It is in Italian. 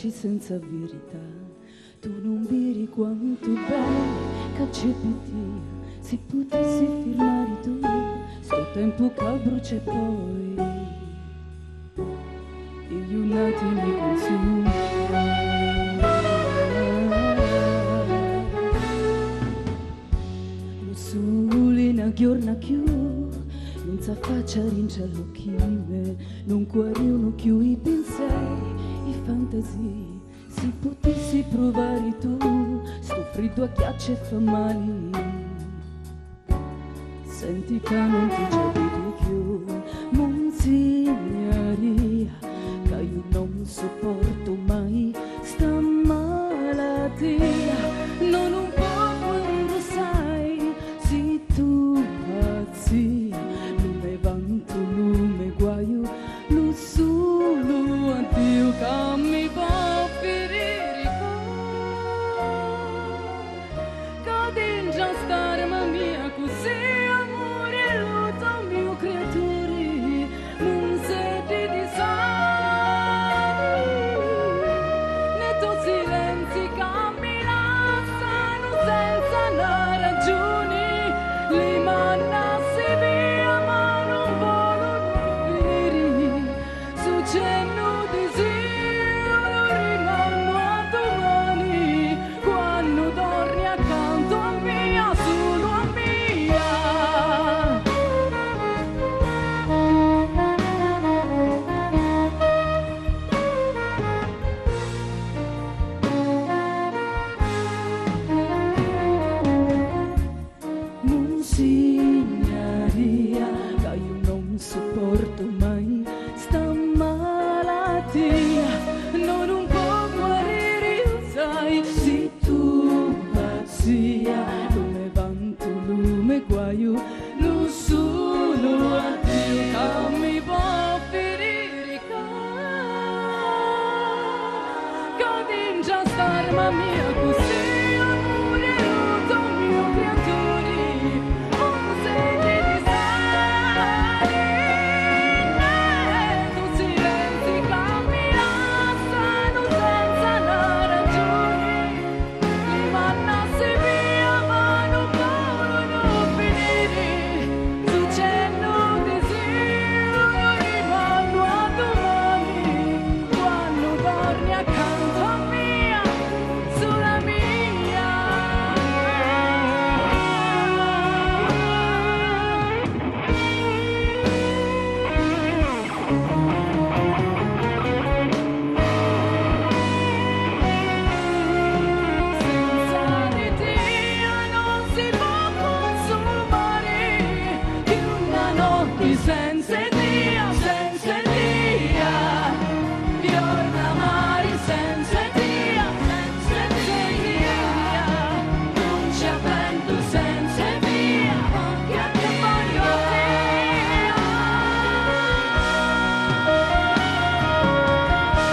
baci senza verità. Tu non vedi quanto bello che c'è per te, se potessi firmare tu, sto tempo che brucia poi, e gli unati mi consumi. Lo sole una giorna più, non sa faccia rincia l'occhime, non guariono più i pensieri, i fantasie. Se potessi provare tu, sto freddo a ghiaccio e fa male. Senti che non ti già vedo più, Monsignori, che io non sopporto mai sta malattia. Non un po' quando sai, se tu pazzi, lume vanto, lume guaio, lo solo addio che mi va. Stare ma mia così amore l'uto mio creatore non sedi di sai né tu silenzi che mi lasciano senza una ragione li mandassi via ma non vogliono venire succedono desiderio rimango a domani quando torni accanto a me. Signoria, che io non sopporto mai sta malattia, non può guarire, sai, se tu pazzia, lume vanto, lume guaio, lo solo a Dio che mi può ferire, che comincia a stare ma mia così. Senza